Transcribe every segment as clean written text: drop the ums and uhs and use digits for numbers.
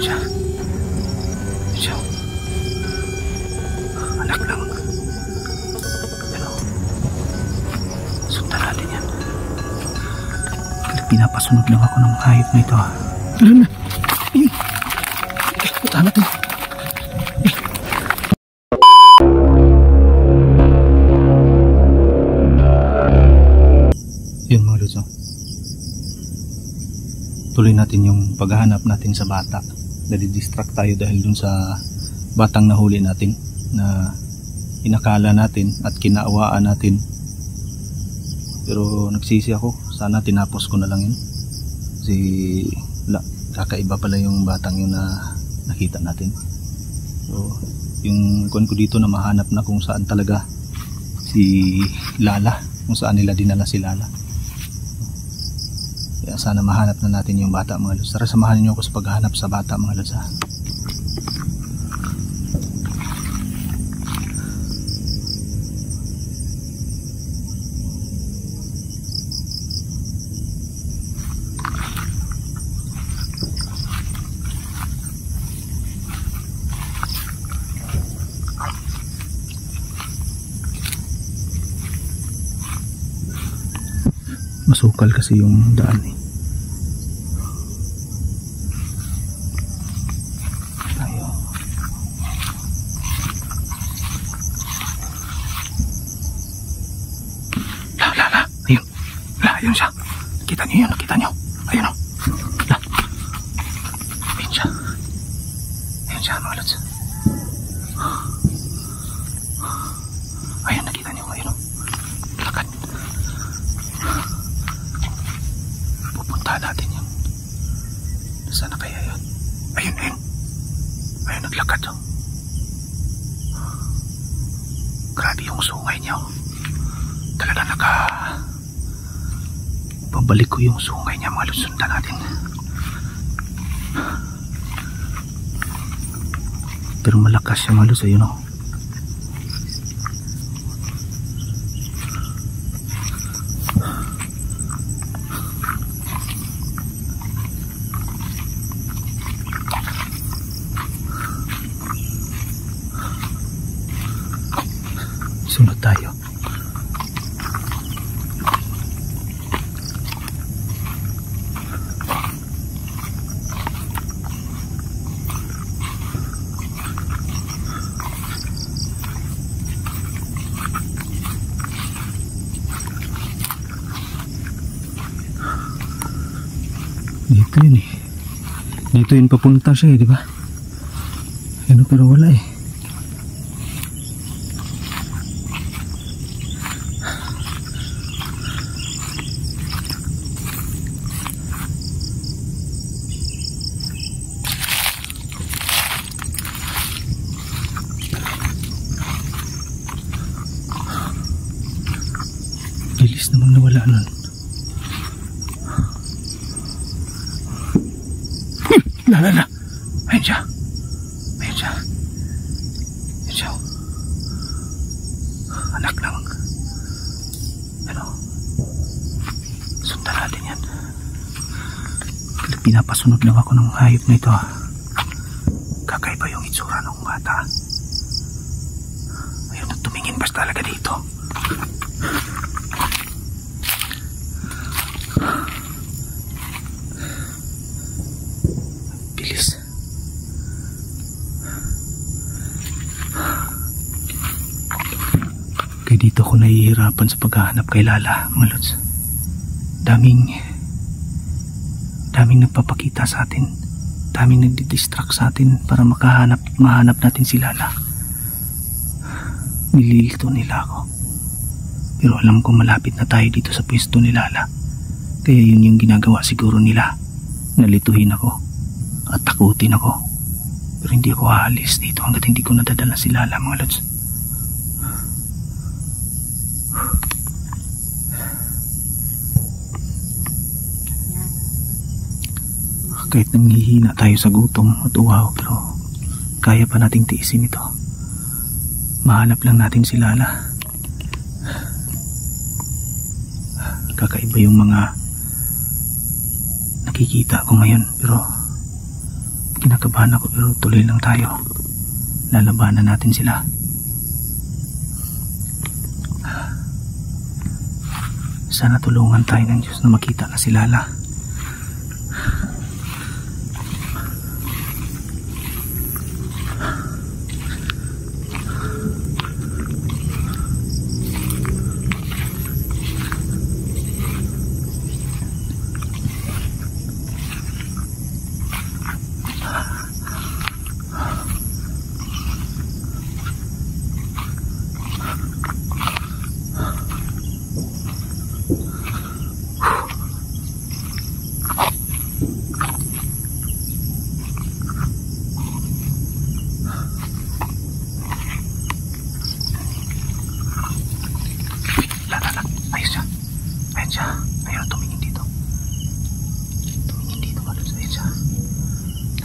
siya. Ayun siya. Anak lang. Pero sundan natin yan. Pinapasunod lang ako ng hayop na ito. Tara na. Ayun. Punta natin. Yun mga Lods, tuloy natin yung paghahanap natin sa bata. Nadidistract tayo dahil dun sa batang nahuli natin na inakala natin at kinaawaan natin. Pero nagsisi ako, sana tinapos ko na lang yun kasi kakaiba pala yung batang yun na nakita natin. So yung kuwan ko dito na mahanap na kung saan talaga si Lala, kung saan nila dinala si Lala. Kaya sana mahanap na natin yung bata mga Lods. Tara, samahan niyo ako sa paghahanap sa bata mga Lods, ha. Masukal kasi yung daan eh. Tayo. La. Ayun. Ayun siya. Nakita niyo yun, nakita niyo. Ayun o. Ayun siya. Ayun siya mga Lods. Ayun, nakita niyo. Ayun o. Lakad. Pupuntahan natin yun. Saan na kaya yun? Ayun. Ayun, naglakad o. Grabe yung sungay niya o. Talaga pabalik ko yung sungay niya mga Lods. Sundan natin. Pero malakas siya mga Lods. Ayun o. Sunod tayo. Dito yun eh. Dito yun papunta siya eh, di ba? Ano, pero wala eh. Bilis namang nawala nun. La. Ayun siya. Anak lang. Pero sundan natin yan. Pinapasunod lang ako ng hayop na ito. Kakaiba yung itsura ng bata. Ayun, tumingin basta talaga dito. Kaya dito ako nahihirapan sa paghahanap kay Lala mga Lods. Daming nagpapakita sa atin, daming nagdidistract sa atin para mahanap natin si Lala. Nililito nila ako, pero alam ko malapit na tayo dito sa pwesto ni Lala. Kaya yun yung ginagawa siguro nila, nalituhin ako at takutin ako. Pero hindi ako aalis dito hanggat hindi ko nadadala si Lala mga Lods. Kahit nanghihina tayo sa gutom at uhaw, pero kaya pa nating tiisin ito. Mahanap lang natin si Lala. Kakaiba yung mga nakikita ko ngayon, pero Kinakabahan ako pero tuloy lang tayo. Lalabanan natin sila. Sana tulungan tayo ng Diyos na makita na si Lala.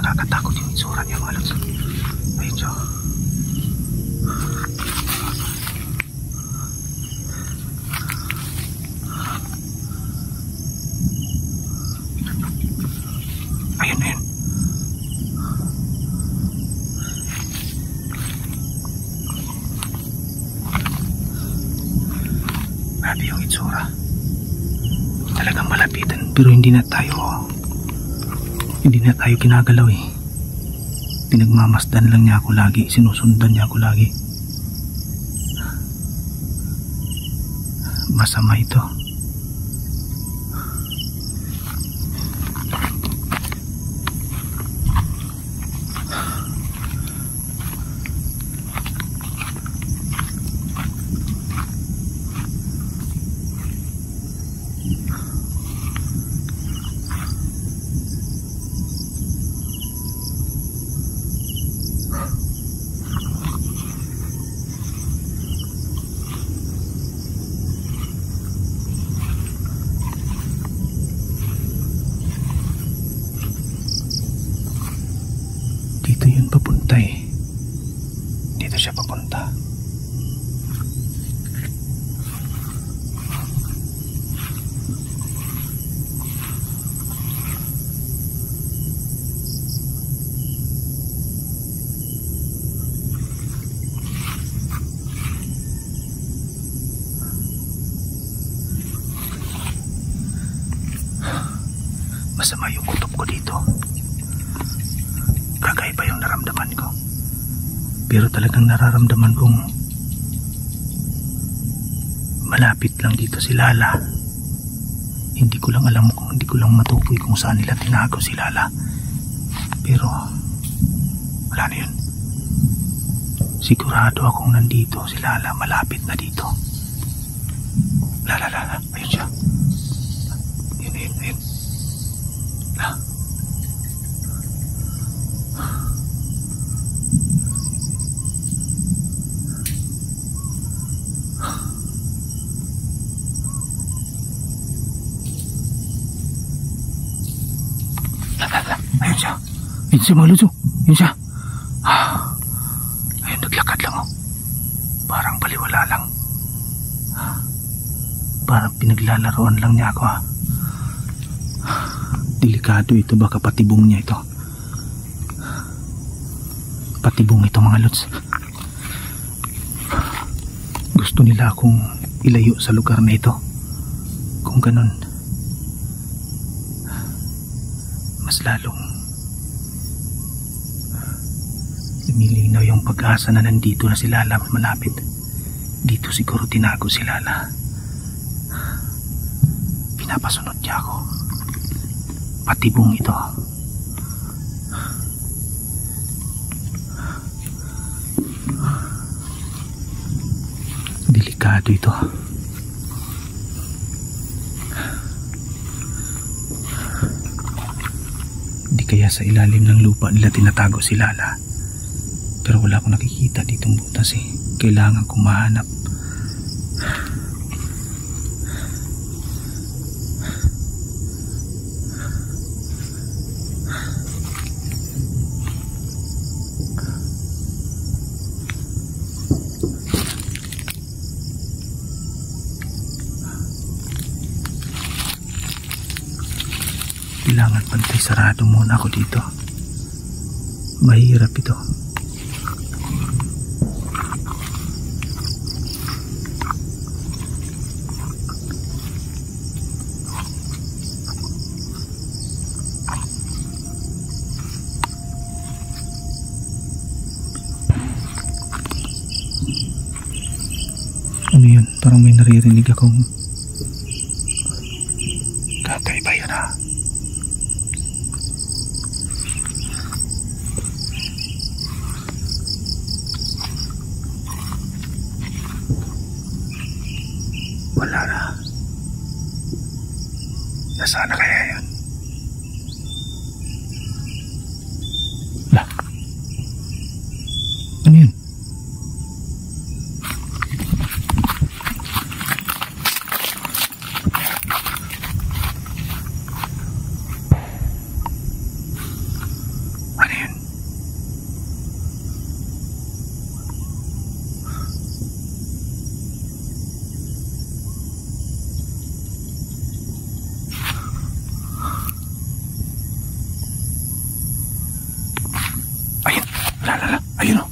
Nakakatakot yung itsura niya mga lods. Ayun siya. Ayun, ayun. Grabe yung itsura. Talagang malapitan pero hindi na tayo ginagalaw eh. Pinagmamasdan lang niya ako lagi, sinusundan niya ako lagi. Masama ito. Dito yun papunta eh. Dito siya papunta. Masama yung kutob ko dito. Kakaiba yung naramdaman ko. Pero talagang nararamdaman kong malapit lang dito si Lala. Hindi ko lang alam kung hindi ko lang matukoy kung saan nila tinago si Lala. Pero wala na yun. Sigurado akong nandito si Lala, malapit na dito. Lala, ayun siya. Ayun. Ayun siya. Ayun siya mga luso. Ayun siya. Ayun, naglakad lang oh. Parang baliwala lang. Parang pinaglalaroan lang niya ako ah. Delikado ito, baka patibong niya ito. Patibong ito mga lods. Gusto nila akong ilayo sa lugar na ito. Kung ganun, mas lalong lumilinaw yung pag-asa na nandito na si Lala malapit. Dito siguro tinago si Lala. Pinapasunod niya ako. Patibong ito. Delikado ito. Di kaya sa ilalim ng lupa nila tinatago si Lala. Pero wala akong nakikita ditong butas eh. Kailangan kong mahanap. Kailangan pantay sarado muna ako dito. mahirap ito. Ano yun? Parang may naririnig akong kakaiba yun ha. Wala na. Nasaan na kaya yun? Wala. Ano yun? Ano yun? Ayun, wala, ayun o.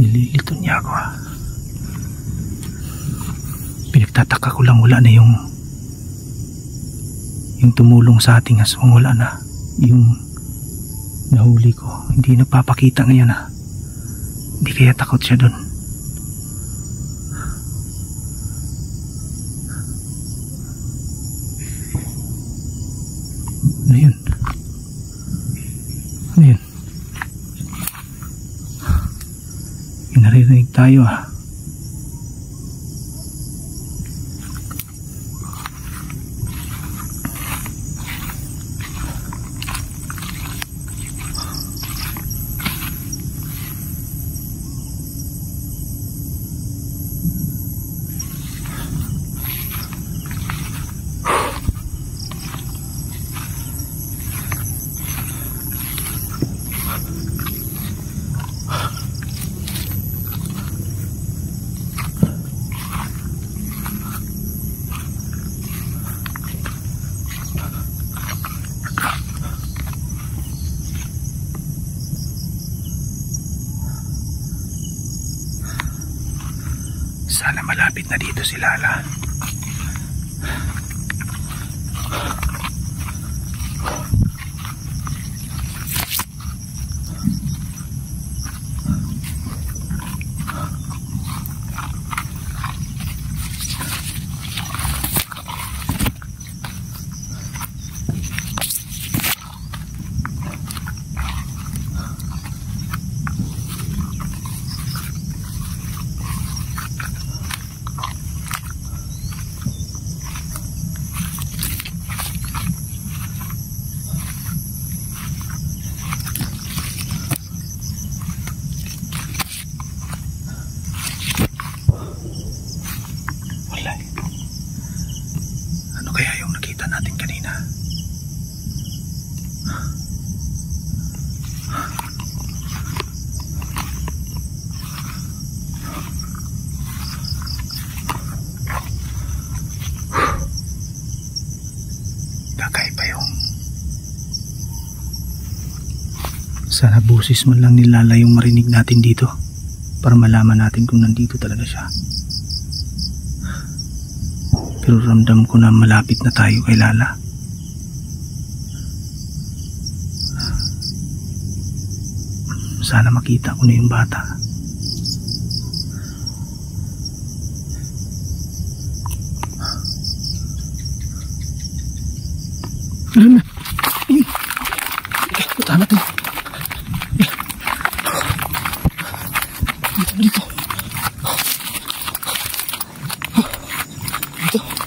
Nililito niya ako ha. Pinagtataka ko lang wala na yung tumulong sa ating aswang, wala na. Yung nahuli ko, hindi nagpapakita ngayon ha. Hindi kaya takot siya dun. Ano yun? Ano yun? Naririnig tayo ha. Sana malapit na dito si Lala. Sana busis man lang ni Lala yung marinig natin dito para malaman natin kung nandito talaga siya. Pero ramdam ko na malapit na tayo kay Lala. Sana makita ko na yung bata. Ayun na. Ayun. Punta natin. Dito. Dito.